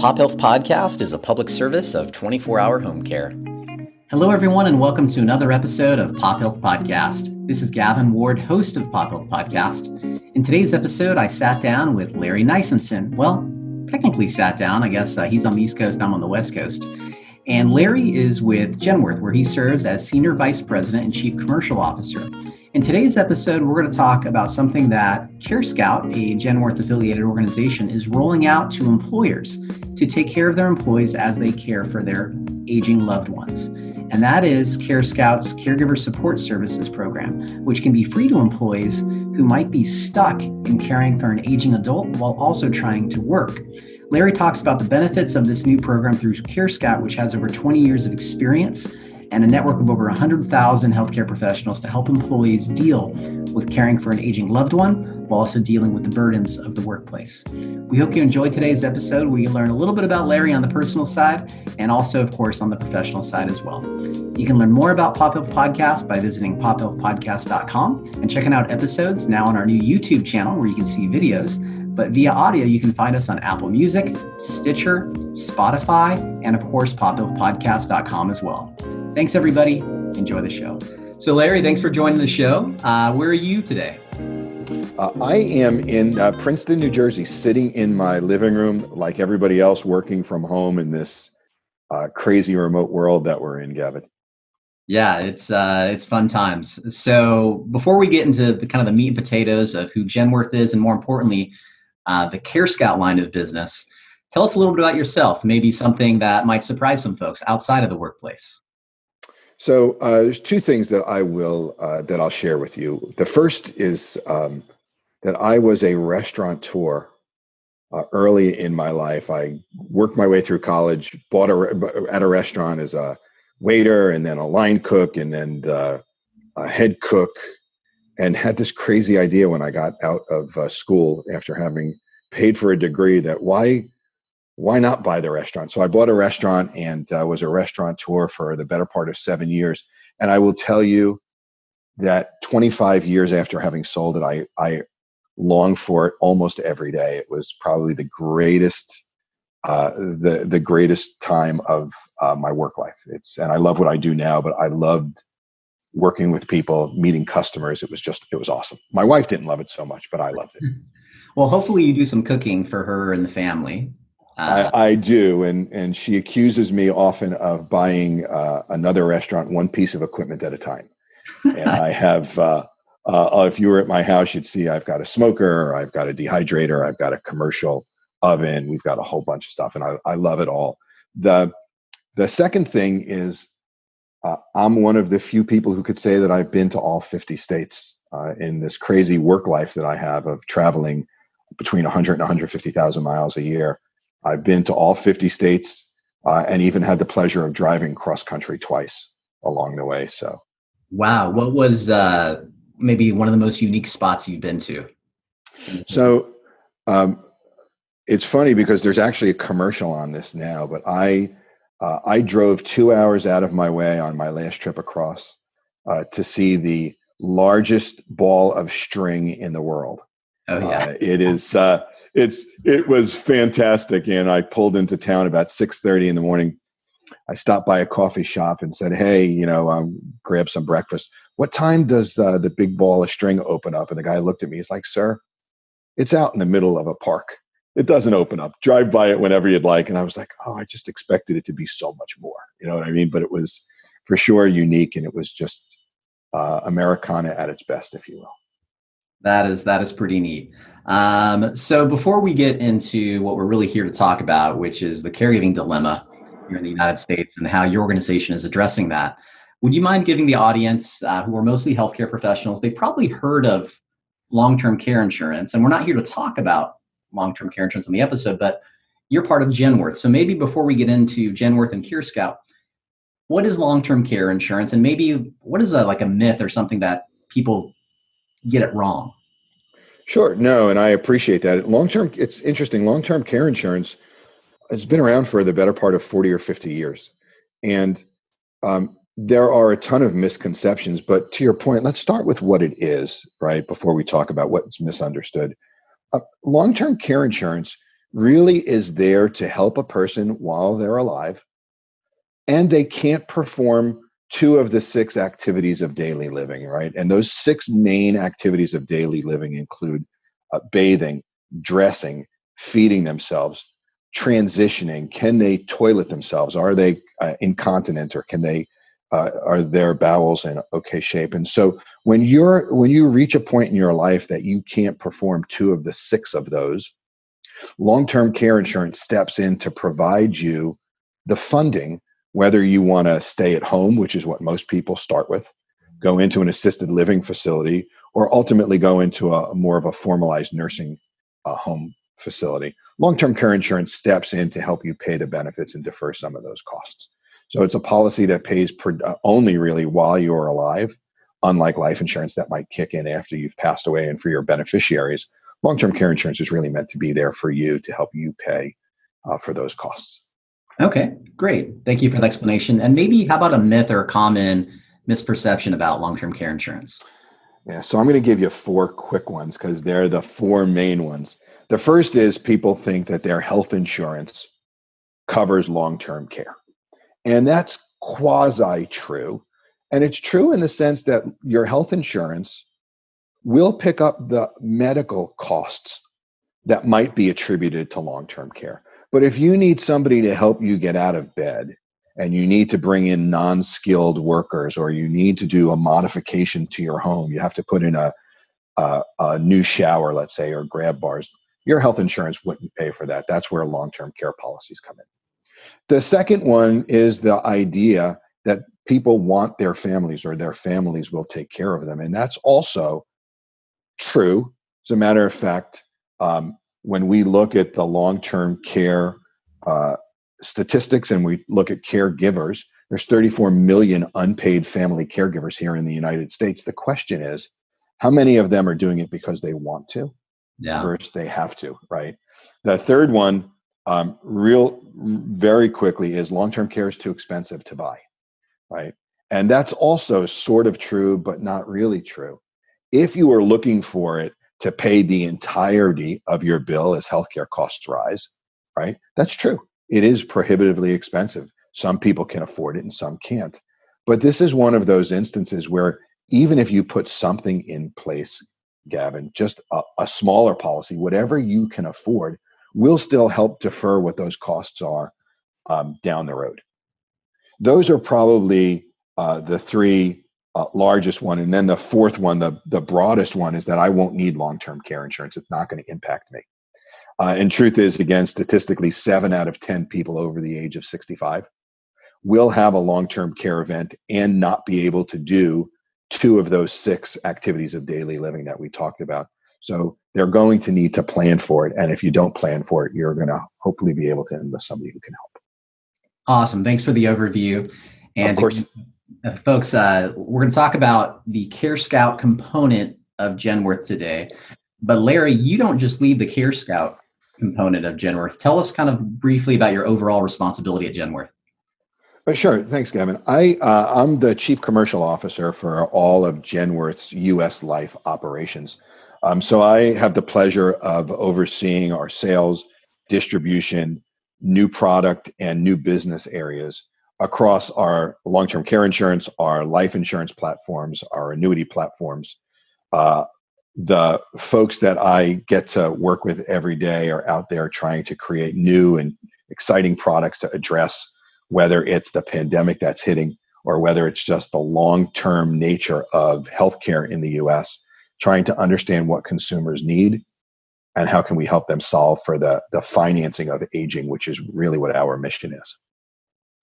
Pop Health Podcast is a public service of 24-hour home care. Hello, everyone, and welcome to another episode of Pop Health Podcast. This is Gavin Ward, host of Pop Health Podcast. In today's episode, I sat down with Larry Nisenson. Well, technically sat down. I guess he's on the East Coast, I'm on the West Coast. And Larry is with Genworth, where he serves as Senior Vice President and Chief Commercial Officer. In today's episode, we're going to talk about something that Carescout, a Genworth affiliated organization, is rolling out to employers to take care of their employees as they care for their aging loved ones. And that is Carescout's Caregiver Support Services program, which can be free to employees who might be stuck in caring for an aging adult while also trying to work. Larry talks about the benefits of this new program through Carescout, which has over 20 years of experience and a network of over 100,000 healthcare professionals to help employees deal with caring for an aging loved one while also dealing with the burdens of the workplace. We hope you enjoyed today's episode where you learn a little bit about Larry on the personal side and also, of course, on the professional side as well. You can learn more about Pop Health Podcast by visiting pophealthpodcast.com and checking out episodes now on our new YouTube channel where you can see videos. But via audio, you can find us on Apple Music, Stitcher, Spotify, and of course, pophealthpodcast.com as well. Thanks, everybody. Enjoy the show. So, Larry, thanks for joining the show. Where are you today? I am in Princeton, New Jersey, sitting in my living room like everybody else, working from home in this crazy remote world that we're in, Gavin. Yeah, it's fun times. So before we get into the kind of the meat and potatoes of who Genworth is, and more importantly, the Carescout line of business, tell us a little bit about yourself, maybe something that might surprise some folks outside of the workplace. So there's two things that I'll share with you. The first is that I was a restaurateur early in my life. I worked my way through college, at a restaurant as a waiter, and then a line cook, and then a head cook, and had this crazy idea when I got out of school after having paid for a degree that why not buy the restaurant? So I bought a restaurant and was a restaurateur for the better part of 7 years. And I will tell you that 25 years after having sold it, I long for it almost every day. It was probably the greatest, the greatest time of my work life. And I love what I do now, but I loved working with people, meeting customers. It was awesome. My wife didn't love it so much, but I loved it. Well, hopefully you do some cooking for her and the family. I do, and she accuses me often of buying another restaurant one piece of equipment at a time. And I have, if you were at my house, you'd see I've got a smoker, I've got a dehydrator, I've got a commercial oven, we've got a whole bunch of stuff, and I love it all. The second thing is I'm one of the few people who could say that I've been to all 50 states in this crazy work life that I have of traveling between 100 and 150,000 miles a year. I've been to all 50 states and even had the pleasure of driving cross country twice along the way. So, wow. What was maybe one of the most unique spots you've been to? So it's funny because there's actually a commercial on this now, but I drove 2 hours out of my way on my last trip across to see the largest ball of string in the world. Oh yeah. It was fantastic. And I pulled into town about 6:30 in the morning. I stopped by a coffee shop and said, hey, grab some breakfast. What time does the big ball of string open up? And the guy looked at me. He's like, sir, it's out in the middle of a park. It doesn't open up. Drive by it whenever you'd like. And I was like, oh, I just expected it to be so much more. You know what I mean? But it was for sure unique. And it was just Americana at its best, if you will. That is pretty neat. So before we get into what we're really here to talk about, which is the caregiving dilemma here in the United States and how your organization is addressing that, would you mind giving the audience, who are mostly healthcare professionals, they've probably heard of long-term care insurance, and we're not here to talk about long-term care insurance on the episode, but you're part of Genworth. So maybe before we get into Genworth and Carescout, what is long-term care insurance, and maybe what is a myth or something that people get it wrong? Sure. No, and I appreciate that. It's interesting. Long-term care insurance has been around for the better part of 40 or 50 years. And there are a ton of misconceptions, but to your point, let's start with what it is, right? Before we talk about what's misunderstood. Long-term care insurance really is there to help a person while they're alive, and they can't perform two of the six activities of daily living, right? And those six main activities of daily living include bathing, dressing, feeding themselves, transitioning. Can they toilet themselves? Are they incontinent, or can they are their bowels in okay shape? And so when you reach a point in your life that you can't perform two of the six of those, long-term care insurance steps in to provide you the funding, whether you want to stay at home, which is what most people start with, go into an assisted living facility, or ultimately go into a more of a formalized nursing home facility. Long-term care insurance steps in to help you pay the benefits and defer some of those costs. So it's a policy that pays only really while you're alive, unlike life insurance that might kick in after you've passed away. And for your beneficiaries, long-term care insurance is really meant to be there for you to help you pay for those costs. Okay, great. Thank you for the explanation. And maybe how about a myth or a common misperception about long-term care insurance? Yeah, so I'm going to give you four quick ones because they're the four main ones. The first is people think that their health insurance covers long-term care. And that's quasi true. And it's true in the sense that your health insurance will pick up the medical costs that might be attributed to long-term care. But if you need somebody to help you get out of bed, and you need to bring in non-skilled workers, or you need to do a modification to your home, you have to put in a new shower, let's say, or grab bars, your health insurance wouldn't pay for that. That's where long-term care policies come in. The second one is the idea that people want their families, or their families will take care of them. And that's also true. As a matter of fact, when we look at the long-term care statistics and we look at caregivers, there's 34 million unpaid family caregivers here in the United States. The question is, how many of them are doing it because they want to versus they have to, right? The third one, very quickly, is long-term care is too expensive to buy, right? And that's also sort of true, but not really true. If you are looking for it to pay the entirety of your bill as healthcare costs rise, right? That's true. It is prohibitively expensive. Some people can afford it and some can't. But this is one of those instances where even if you put something in place, Gavin, just a smaller policy, whatever you can afford, will still help defer what those costs are down the road. Those are probably the three largest one. And then the fourth one, the broadest one, is that I won't need long-term care insurance. It's not going to impact me. And truth is, again, statistically, 7 out of 10 people over the age of 65 will have a long-term care event and not be able to do 2 of those 6 activities of daily living that we talked about. So they're going to need to plan for it. And if you don't plan for it, you're going to hopefully be able to enlist somebody who can help. Awesome. Thanks for the overview. And of course, folks, we're going to talk about the Carescout component of Genworth today. But Larry, you don't just lead the Carescout component of Genworth. Tell us kind of briefly about your overall responsibility at Genworth. Sure. Thanks, Gavin. I'm the Chief Commercial Officer for all of Genworth's U.S. life operations. So I have the pleasure of overseeing our sales, distribution, new product, and new business areas across our long-term care insurance, our life insurance platforms, our annuity platforms. The folks that I get to work with every day are out there trying to create new and exciting products to address whether it's the pandemic that's hitting or whether it's just the long-term nature of healthcare in the U.S., trying to understand what consumers need and how can we help them solve for the financing of aging, which is really what our mission is.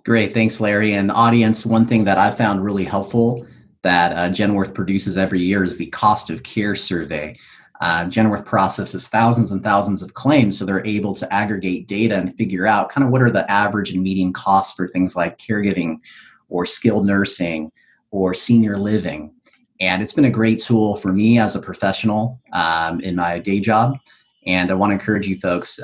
Great. Thanks, Larry. And audience, one thing that I found really helpful that Genworth produces every year is the cost of care survey. Genworth processes thousands and thousands of claims, so they're able to aggregate data and figure out kind of what are the average and median costs for things like caregiving or skilled nursing or senior living. And it's been a great tool for me as a professional in my day job. And I want to encourage you folks,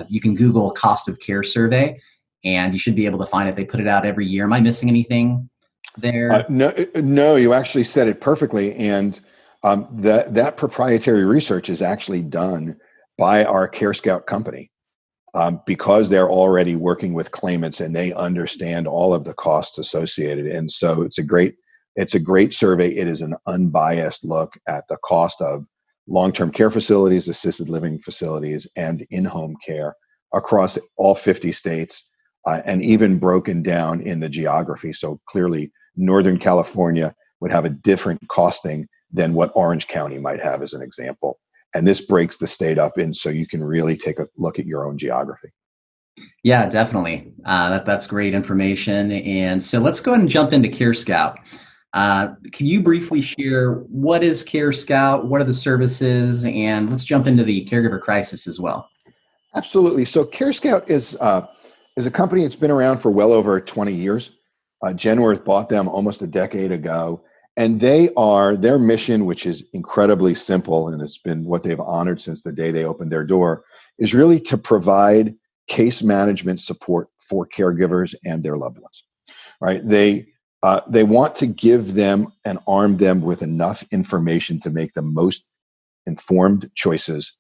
you can Google cost of care survey and you should be able to find it. They put it out every year. Am I missing anything there? No, you actually said it perfectly. And that proprietary research is actually done by our Carescout company. because they're already working with claimants and they understand all of the costs associated. And so it's a great survey. It is an unbiased look at the cost of long-term care facilities, assisted living facilities, and in-home care across all 50 states, and even broken down in the geography. So clearly, Northern California would have a different costing than what Orange County might have, as an example. And this breaks the state up in so you can really take a look at your own geography. Yeah, definitely. That's great information. And so let's go ahead and jump into Carescout. Can you briefly share what is Carescout? What are the services? And let's jump into the caregiver crisis as well. Absolutely. So Carescout is a company that's been around for well over 20 years. Genworth bought them almost a decade ago. And their mission, which is incredibly simple, and it's been what they've honored since the day they opened their door, is really to provide case management support for caregivers and their loved ones. Right? They want to give them and arm them with enough information to make the most informed choices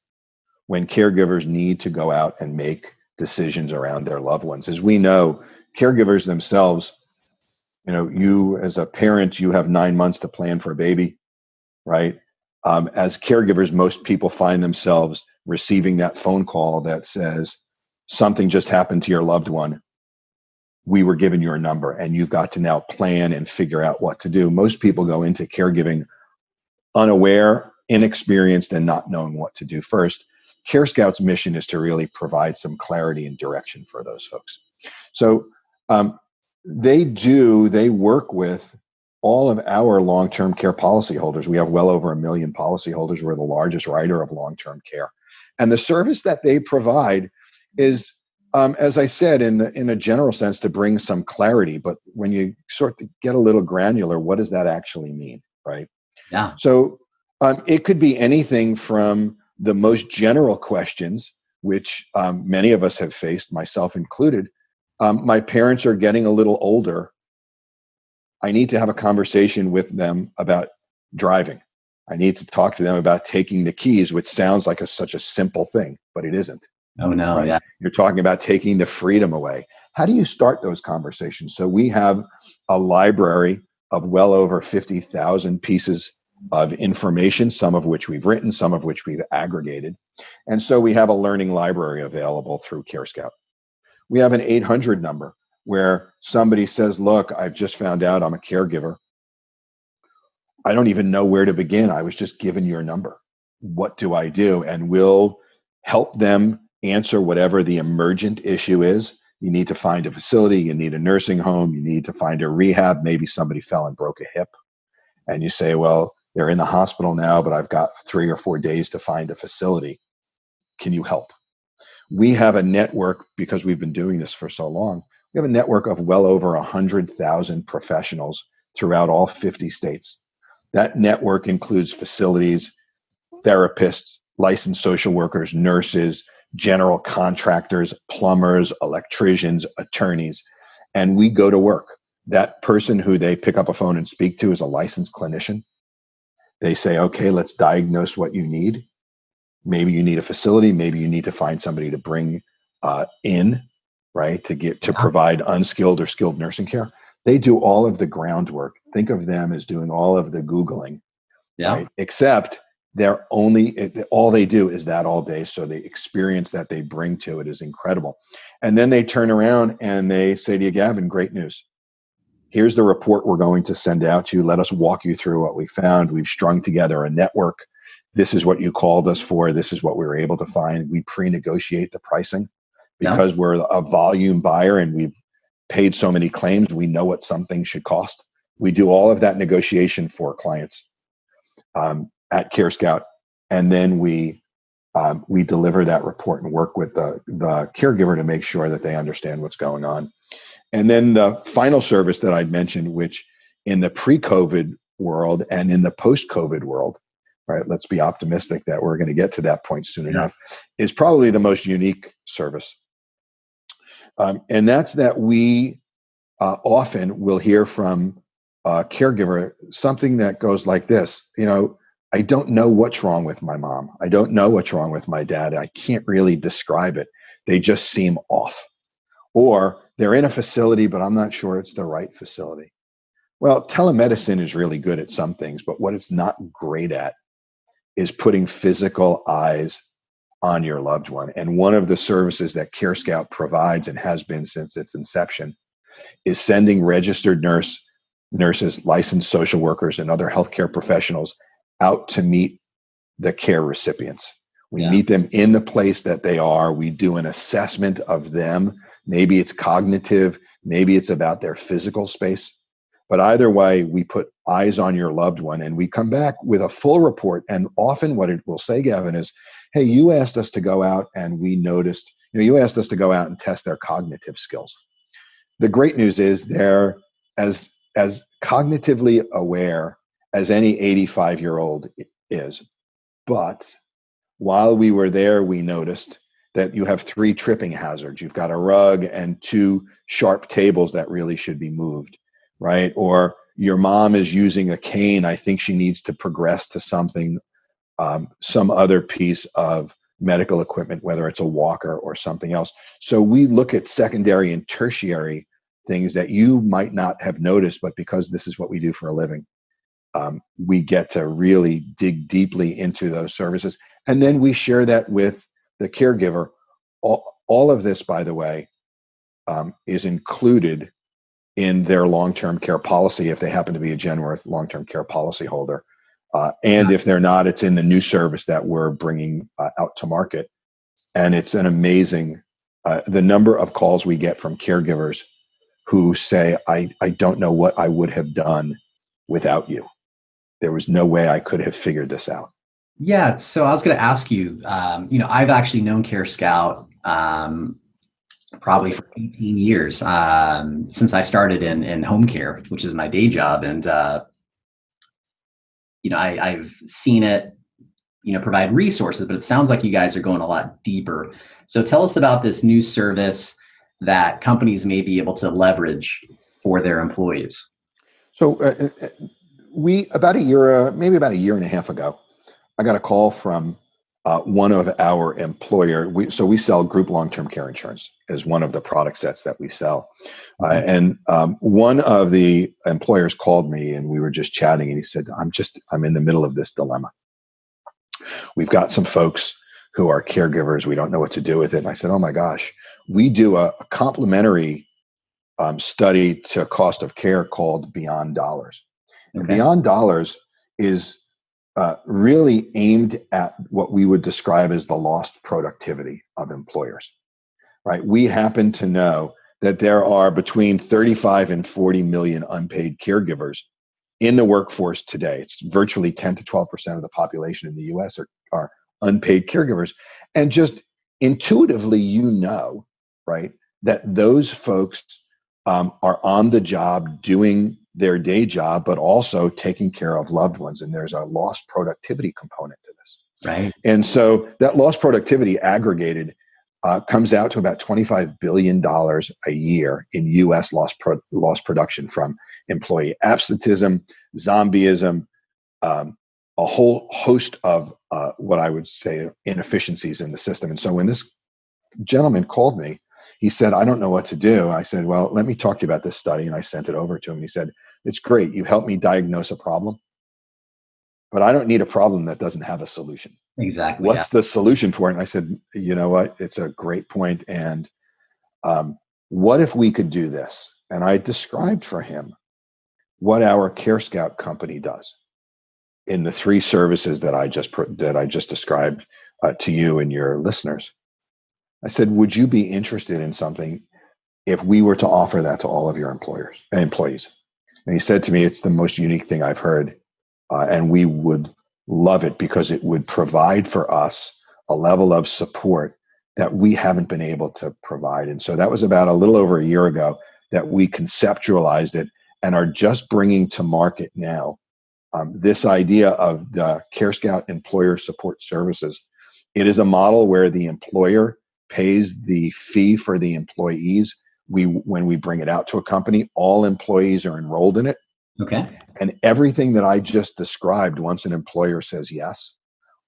when caregivers need to go out and make decisions around their loved ones. As we know, caregivers themselves, you as a parent, you have 9 months to plan for a baby, right? As caregivers, most people find themselves receiving that phone call that says, something just happened to your loved one. We were given your number and you've got to now plan and figure out what to do. Most people go into caregiving unaware, inexperienced, and not knowing what to do first. Carescout's mission is to really provide some clarity and direction for those folks. So they work with all of our long-term care policyholders. We have well over 1 million policyholders. We're the largest writer of long-term care. And the service that they provide is, as I said, in a general sense, to bring some clarity. But when you sort of get a little granular, what does that actually mean, right? Yeah. So it could be anything from the most general questions, which many of us have faced, myself included. My parents are getting a little older. I need to have a conversation with them about driving. I need to talk to them about taking the keys, which sounds like such a simple thing, but it isn't. Oh, no. Right? Yeah. You're talking about taking the freedom away. How do you start those conversations? So we have a library of well over 50,000 pieces of information, some of which we've written, some of which we've aggregated. And so we have a learning library available through Carescout. We have an 800 number where somebody says, look, I've just found out I'm a caregiver. I don't even know where to begin. I was just given your number. What do I do? And we'll help them answer whatever the emergent issue is. You need to find a facility. You need a nursing home. You need to find a rehab. Maybe somebody fell and broke a hip. And you say, well, they're in the hospital now, but I've got 3 or 4 days to find a facility. Can you help? We have a network, because we've been doing this for so long. We have a network of well over 100,000 professionals throughout all 50 states. That network includes facilities, therapists, licensed social workers, nurses, general contractors, plumbers, electricians, attorneys, and we go to work. That person who they pick up a phone and speak to is a licensed clinician. They say, okay, let's diagnose what you need. Maybe you need a facility. Maybe you need to find somebody to bring in, right, to provide unskilled or skilled nursing care. They do all of the groundwork. Think of them as doing all of the Googling, right? Except all they do is that all day. So the experience that they bring to it is incredible. And then they turn around and they say to you, Gavin, great news. Here's the report we're going to send out to you. Let us walk you through what we found. We've strung together a network. This is what you called us for. This is what we were able to find. We pre-negotiate the pricing because we're a volume buyer and we've paid so many claims. We know what something should cost. We do all of that negotiation for clients at Carescout. And then we deliver that report and work with the caregiver to make sure that they understand what's going on. And then the final service that I'd mentioned, which in the pre-COVID world and in the post-COVID world, right, let's be optimistic that we're going to get to that point soon enough, is probably the most unique service. And that's that we often will hear from a caregiver something that goes like this, I don't know what's wrong with my mom. I don't know what's wrong with my dad. I can't really describe it. They just seem off. Or they're in a facility, but I'm not sure it's the right facility. Well, telemedicine is really good at some things, but what it's not great at is putting physical eyes on your loved one. And one of the services that Carescout provides, and has been since its inception, is sending registered nurses, licensed social workers, and other healthcare professionals out to meet the care recipients. We meet them in the place that they are. We do an assessment of them. Maybe it's cognitive, maybe it's about their physical space. But either way, we put eyes on your loved one and we come back with a full report. And often what it will say, Gavin, is, hey, you asked us to go out and we noticed, you asked us to go out and test their cognitive skills. The great news is they're as cognitively aware as any 85-year-old is. But while we were there, we noticed that you have 3 tripping hazards. You've got a rug and 2 sharp tables that really should be moved, right? Or your mom is using a cane. I think she needs to progress to something, some other piece of medical equipment, whether it's a walker or something else. So we look at secondary and tertiary things that you might not have noticed, but because this is what we do for a living, we get to really dig deeply into those services. And then we share that with the caregiver. All of this, by the way, is included in their long-term care policy if they happen to be a Genworth long-term care policy holder. And if they're not, it's in the new service that we're bringing out to market. And it's an amazing, the number of calls we get from caregivers who say, I don't know what I would have done without you. There was no way I could have figured this out. Yeah, so I was going to ask you, I've actually known Carescout probably for 18 years since I started in home care, which is my day job. And, I've seen it, provide resources, but it sounds like you guys are going a lot deeper. So tell us about this new service that companies may be able to leverage for their employees. So about a year and a half ago, I got a call from one of our employer. We sell group long-term care insurance as one of the product sets that we sell. And one of the employers called me and we were just chatting and he said, I'm in the middle of this dilemma. We've got some folks who are caregivers. We don't know what to do with it. And I said, oh my gosh, we do a complimentary study to cost of care called Beyond Dollars. And Beyond Dollars is really aimed at what we would describe as the lost productivity of employers, right? We happen to know that there are between 35 and 40 million unpaid caregivers in the workforce today. It's virtually 10 to 12% of the population in the US are unpaid caregivers. And just intuitively, right, that those folks are on the job doing their day job, but also taking care of loved ones. And there's a lost productivity component to this. Right. And so that lost productivity aggregated comes out to about $25 billion a year in US lost production from employee absenteeism, zombieism, a whole host of what I would say inefficiencies in the system. And so when this gentleman called me, he said, I don't know what to do. I said, well, let me talk to you about this study. And I sent it over to him. He said, it's great. You helped me diagnose a problem, but I don't need a problem that doesn't have a solution. Exactly. What's the solution for it? And I said, you know what? It's a great point. And what if we could do this? And I described for him what our Carescout company does in the 3 services that I just described to you and your listeners. I said, would you be interested in something if we were to offer that to all of your employees? And he said to me, it's the most unique thing I've heard. And we would love it because it would provide for us a level of support that we haven't been able to provide. And so that was about a little over a year ago that we conceptualized it and are just bringing to market now this idea of the Carescout Employer Support Services. It is a model where the employer pays the fee for the employees. When we bring it out to a company, all employees are enrolled in it. Okay. And everything that I just described, once an employer says yes,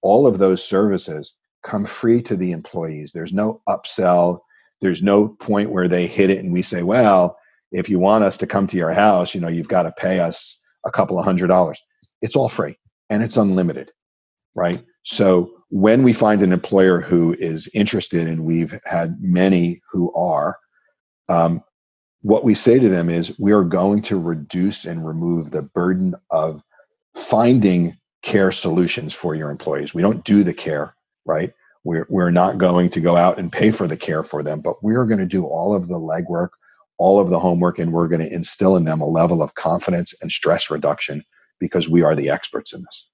all of those services come free to the employees. There's no upsell. There's no point where they hit it and we say, well, if you want us to come to your house, you've got to pay us a couple of $100. It's all free and it's unlimited, right? So when we find an employer who is interested, and we've had many who are, what we say to them is, we are going to reduce and remove the burden of finding care solutions for your employees. We don't do the care, right? We're not going to go out and pay for the care for them, but we're going to do all of the legwork, all of the homework, and we're going to instill in them a level of confidence and stress reduction because we are the experts in this.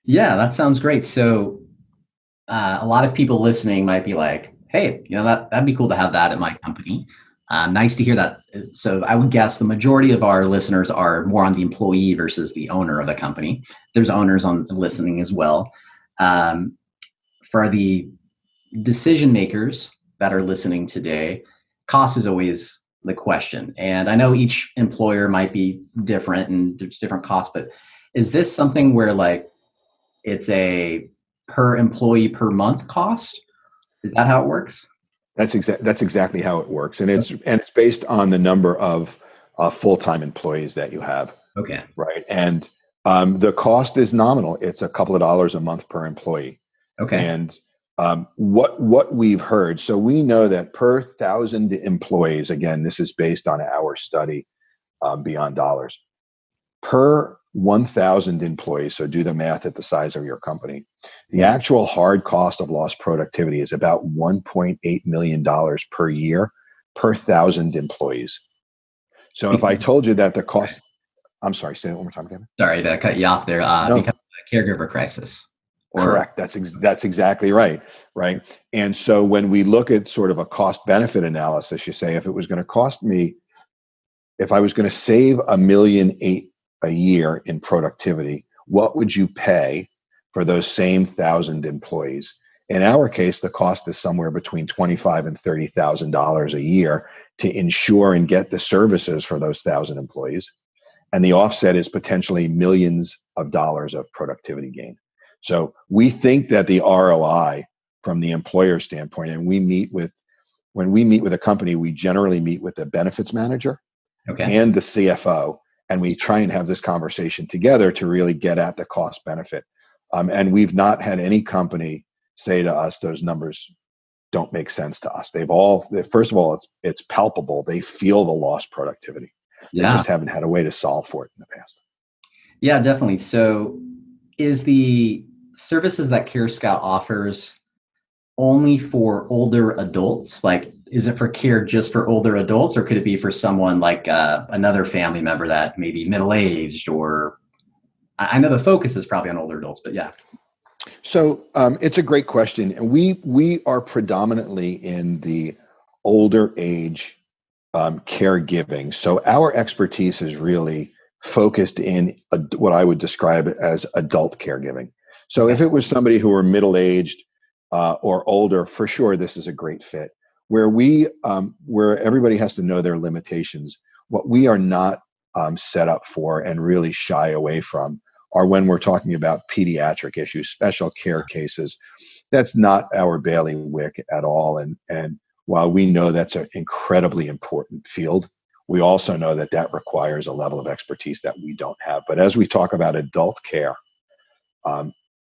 Yeah, that sounds great. So a lot of people listening might be like, hey, that'd be cool to have that at my company. Nice to hear that. So I would guess the majority of our listeners are more on the employee versus the owner of the company. There's owners on listening as well. For the decision makers that are listening today, cost is always the question. And I know each employer might be different and there's different costs, but is this something where like it's a per employee per month cost? Is that how it works? That's exactly how it works, and it's based on the number of full-time employees that you have. Okay. Right, and the cost is nominal. It's a couple of dollars a month per employee. Okay. And what we've heard, so we know that per 1,000 employees, again, this is based on our study, Beyond Dollars, per 1,000 employees, so do the math at the size of your company, the actual hard cost of lost productivity is about $1.8 million per year per 1,000 employees. So if I told you that the cost, I'm sorry, say it one more time, Kevin. Sorry to cut you off there. No. Because of the caregiver crisis. Correct. That's exactly right. Right. And so when we look at sort of a cost benefit analysis, you say, if it was going to cost me, if I was going to save $1.8 million a year in productivity, what would you pay for those same 1,000 employees? In our case, the cost is somewhere between $25,000 and $30,000 a year to ensure and get the services for those 1,000 employees. And the offset is potentially millions of dollars of productivity gain. So we think that the ROI from the employer standpoint, and when we meet with a company, we generally meet with the benefits manager and the CFO, and we try and have this conversation together to really get at the cost benefit. And we've not had any company say to us, those numbers don't make sense to us. First of all, it's palpable. They feel the lost productivity. They just haven't had a way to solve for it in the past. Yeah, definitely. So is the services that Carescout offers only for older adults? Like, is it for care just for older adults, or could it be for someone like another family member that may be middle-aged? Or I know the focus is probably on older adults, but yeah. So it's a great question. And we are predominantly in the older age caregiving. So our expertise is really focused in what I would describe as adult caregiving. So if it was somebody who were middle-aged or older, for sure, this is a great fit. Where everybody has to know their limitations, what we are not set up for and really shy away from are when we're talking about pediatric issues, special care cases. That's not our bailiwick at all. And while we know that's an incredibly important field, we also know that that requires a level of expertise that we don't have. But as we talk about adult care,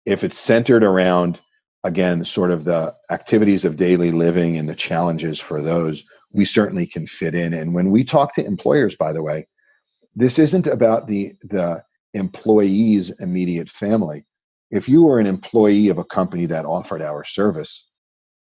if it's centered around, again, sort of the activities of daily living and the challenges for those, we certainly can fit in. And when we talk to employers, by the way, this isn't about the employee's immediate family. If you were an employee of a company that offered our service,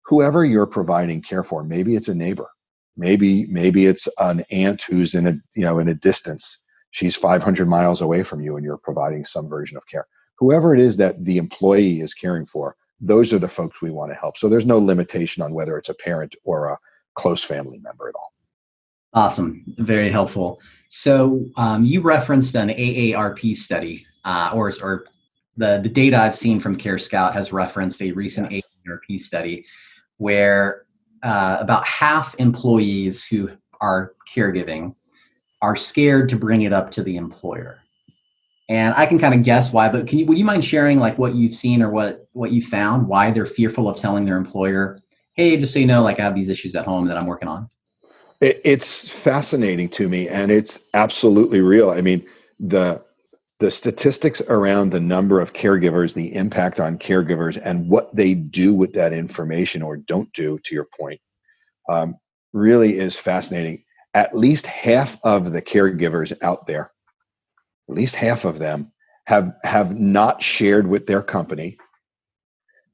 whoever you're providing care for, maybe it's a neighbor, maybe it's an aunt who's in a distance. She's 500 miles away from you and you're providing some version of care. Whoever it is that the employee is caring for, those are the folks we want to help. So there's no limitation on whether it's a parent or a close family member at all. Awesome. Very helpful. So you referenced an AARP study, or the data I've seen from Carescout has referenced a recent AARP study where about half employees who are caregiving are scared to bring it up to the employer. And I can kind of guess why, but would you mind sharing like what you've seen or what you found, why they're fearful of telling their employer, hey, just so you know, like I have these issues at home that I'm working on? It's fascinating to me, and it's absolutely real. I mean, the the statistics around the number of caregivers, the impact on caregivers, and what they do with that information or don't do, to your point, um, really is fascinating. At least half of the caregivers out there, at least half of them, have not shared with their company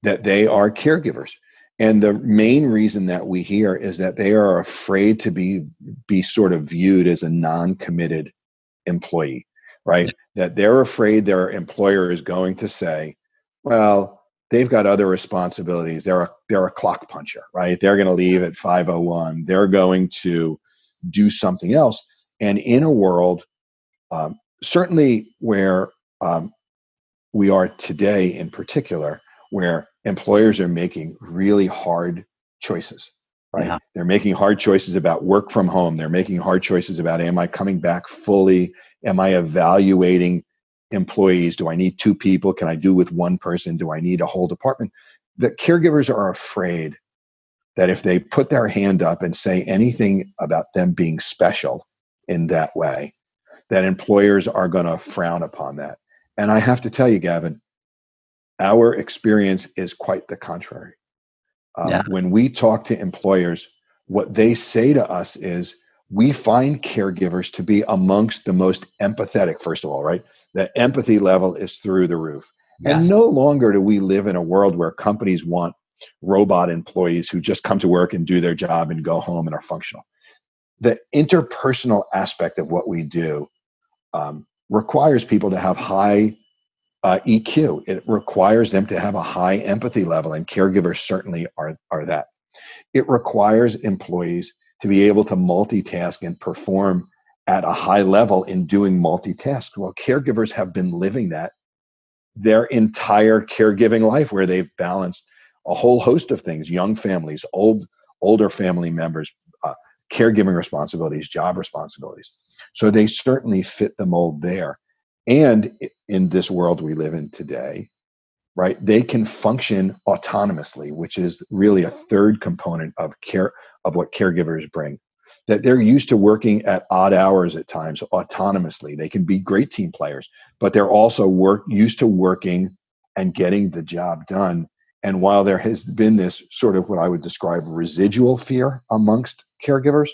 that they are caregivers. And the main reason that we hear is that they are afraid to be sort of viewed as a non-committed employee, right? That they're afraid their employer is going to say, well, they've got other responsibilities. They're a clock puncher, right? They're going to leave at 5:01. They're going to do something else. And in a world, certainly where we are today in particular, where employers are making really hard choices, right? Yeah. They're making hard choices about work from home. They're making hard choices about, am I coming back fully? Am I evaluating employees? Do I need two people? Can I do with one person? Do I need a whole department? The caregivers are afraid that if they put their hand up and say anything about them being special in that way, that employers are going to frown upon that. And I have to tell you, Gavin, our experience is quite the contrary. Yeah. When we talk to employers, what they say to us is, we find caregivers to be amongst the most empathetic, first of all, right? The empathy level is through the roof. And Yes. no longer do we live in a world where companies want robot employees who just come to work and do their job and go home and are functional. The interpersonal aspect of what we do requires people to have high EQ. It requires them to have a high empathy level, and caregivers certainly are that. It requires employees to be able to multitask and perform at a high level in doing multitask. Well, caregivers have been living that their entire caregiving life, where they've balanced a whole host of things: young families, older family members, caregiving responsibilities, job responsibilities. So they certainly fit the mold there. And in this world we live in today, right, they can function autonomously, which is really a third component of care, of what caregivers bring. That they're used to working at odd hours at times autonomously. They can be great team players, but they're also used to working and getting the job done. And while there has been this sort of what I would describe residual fear amongst caregivers,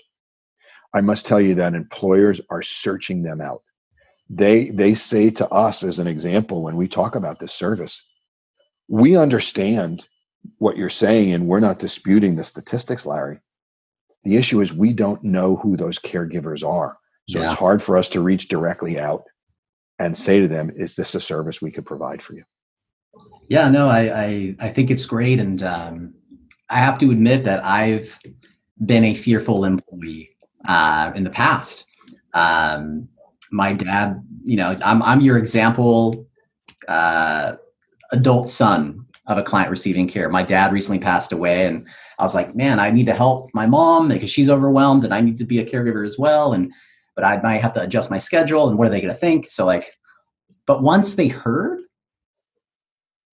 I must tell you that employers are searching them out. They say to us, as an example, when we talk about this service, we understand what you're saying, and we're not disputing the statistics, Larry. The issue is we don't know who those caregivers are. So it's Yeah. hard for us to reach directly out and say to them, is this a service we could provide for you? Yeah, no, I think it's great. And I have to admit that I've been a fearful employee in the past. My dad, I'm your example adult son of a client receiving care. My dad recently passed away, and I was like, man, I need to help my mom because she's overwhelmed, and I need to be a caregiver as well. But I might have to adjust my schedule, and what are they going to think? So but once they heard,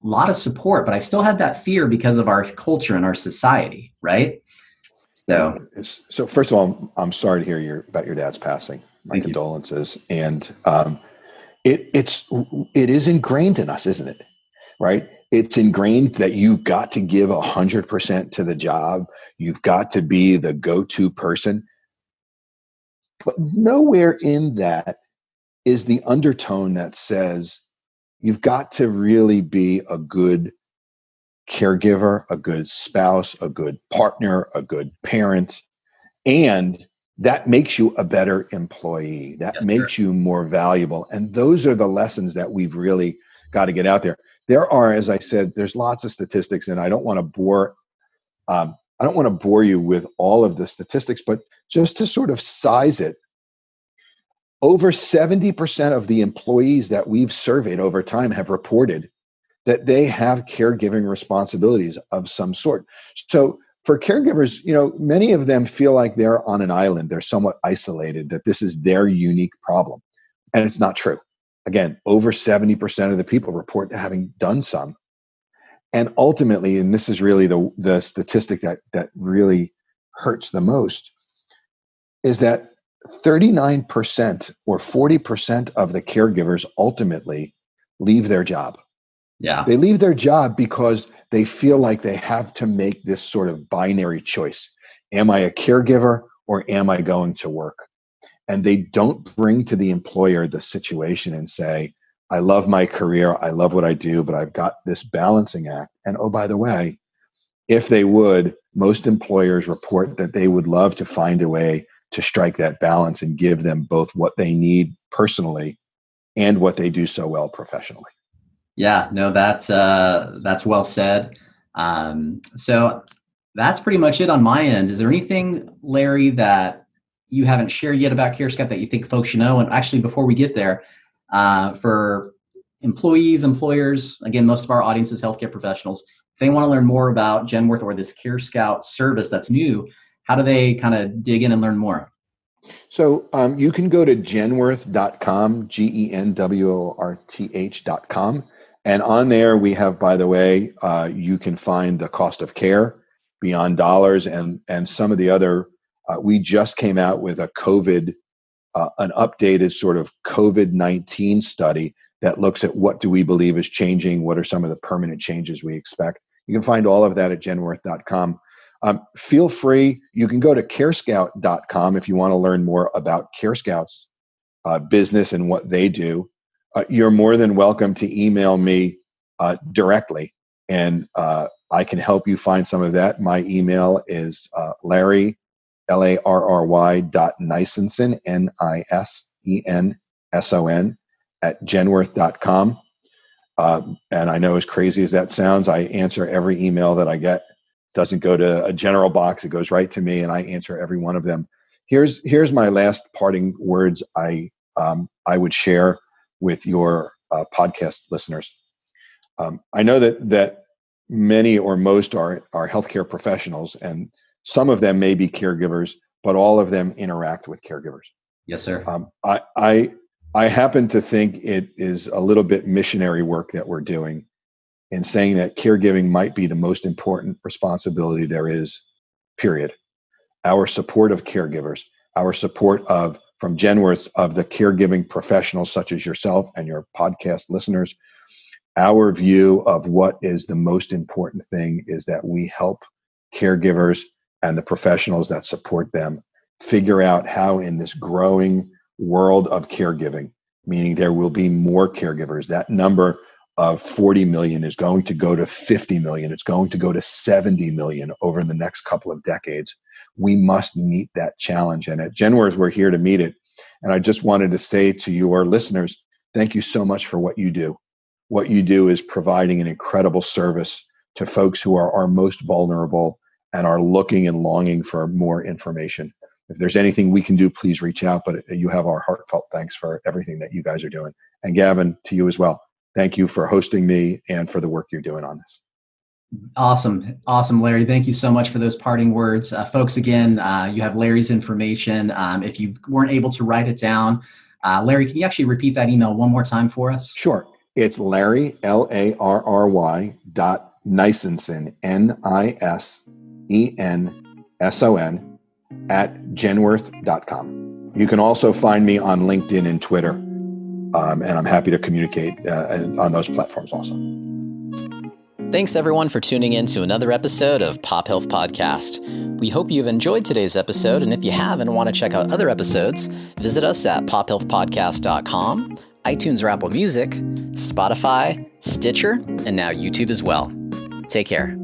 a lot of support, but I still had that fear because of our culture and our society, right? Yeah. So So first of all, I'm sorry to hear about your dad's passing. My thank you. condolences. And it is ingrained in us, isn't it? Right? It's ingrained that you've got to give 100% to the job. You've got to be the go-to person. But nowhere in that is the undertone that says you've got to really be a good caregiver, a good spouse, a good partner, a good parent. And that makes you a better employee. That Yes, sir. makes you more valuable. And those are the lessons that we've really got to get out there. There are, as I said, there's lots of statistics, and I don't want to bore you with all of the statistics, but just to sort of size it, over 70% of the employees that we've surveyed over time have reported that they have caregiving responsibilities of some sort. So for caregivers, many of them feel like they're on an island. They're somewhat isolated, that this is their unique problem. And it's not true. Again, over 70% of the people report to having done some. And ultimately, and this is really the statistic that really hurts the most, is that 39% or 40% of the caregivers ultimately leave their job. Yeah. They leave their job because they feel like they have to make this sort of binary choice. Am I a caregiver or am I going to work? And they don't bring to the employer the situation and say, I love my career, I love what I do, but I've got this balancing act. And oh, by the way, if they would, most employers report that they would love to find a way to strike that balance and give them both what they need personally and what they do so well professionally. Yeah, no, that's well said. So that's pretty much it on my end. Is there anything, Larry, that you haven't shared yet about Carescout that you think folks should know? And actually, before we get there, for employees, employers, again, most of our audience is healthcare professionals. If they want to learn more about Genworth or this Carescout service that's new, how do they kind of dig in and learn more? So you can go to genworth.com, genworth.com. And on there, we have, by the way, you can find the cost of care beyond dollars and some of the other. We just came out with an updated sort of COVID-19 study that looks at what do we believe is changing, what are some of the permanent changes we expect. You can find all of that at genworth.com. Feel free, you can go to carescout.com if you want to learn more about Carescout's business and what they do. You're more than welcome to email me directly, and I can help you find some of that. My email is Larry, Larry .Nisenson, Nisenson, at genworth.com. And I know, as crazy as that sounds, I answer every email that I get. Doesn't go to a general box, it goes right to me, and I answer every one of them. Here's my last parting words I would share with your podcast listeners. I know that many or most are healthcare professionals, and some of them may be caregivers, but all of them interact with caregivers. Yes, sir. I happen to think it is a little bit missionary work that we're doing in saying that caregiving might be the most important responsibility there is, period. Our support of caregivers, our support from Genworth of the caregiving professionals such as yourself and your podcast listeners, our view of what is the most important thing is that we help caregivers and the professionals that support them figure out how, in this growing world of caregiving, meaning there will be more caregivers, that number of 40 million is going to go to 50 million. It's going to go to 70 million over the next couple of decades. We must meet that challenge. And at Genworth, we're here to meet it. And I just wanted to say to your listeners, thank you so much for what you do. What you do is providing an incredible service to folks who are our most vulnerable and are looking and longing for more information. If there's anything we can do, please reach out. But you have our heartfelt thanks for everything that you guys are doing. And Gavin, to you as well. Thank you for hosting me and for the work you're doing on this. Awesome, Larry. Thank you so much for those parting words. Folks, again, you have Larry's information. If you weren't able to write it down, Larry, can you actually repeat that email one more time for us? Sure. It's Larry, Larry .Nisenson, Nisenson, at genworth.com. You can also find me on LinkedIn and Twitter, and I'm happy to communicate on those platforms also. Thanks everyone for tuning in to another episode of Pop Health Podcast. We hope you've enjoyed today's episode, and if you have and want to check out other episodes, visit us at pophealthpodcast.com, iTunes or Apple Music, Spotify, Stitcher, and now YouTube as well. Take care.